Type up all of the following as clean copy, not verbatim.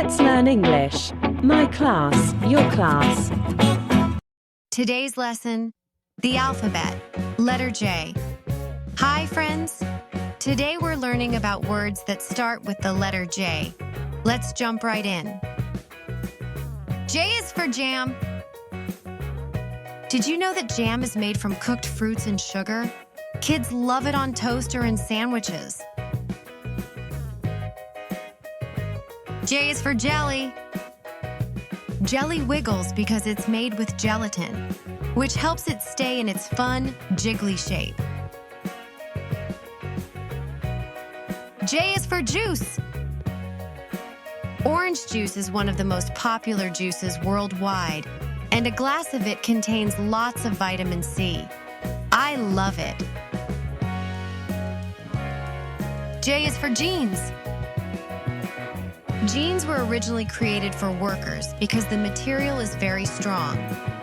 Let's learn English. Myclass, Yourclass. Today's lesson, the alphabet, letter J. Hi, friends. Today we're learning about words that start with the letter J. Let's jump right in. J is for jam. Did you know that jam is made from cooked fruits and sugar? Kids love it on toast or in sandwiches. J is for jelly. Jelly wiggles because it's made with gelatin, which helps it stay in its fun, jiggly shape. J is for juice. Orange juice is one of the most popular juices worldwide, and a glass of it contains lots of vitamin C. I love it. J is for jeans. Jeans were originally created for workers because the material is very strong,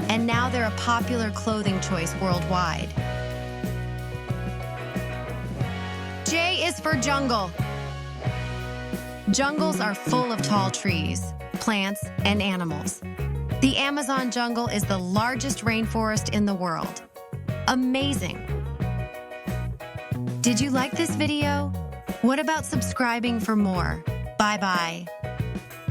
and now they're a popular clothing choice worldwide. J is for jungle. Jungles are full of tall trees, plants, and animals. The Amazon jungle is the largest rainforest in the world. Amazing! Did you like this video? What about subscribing for more? Bye-bye.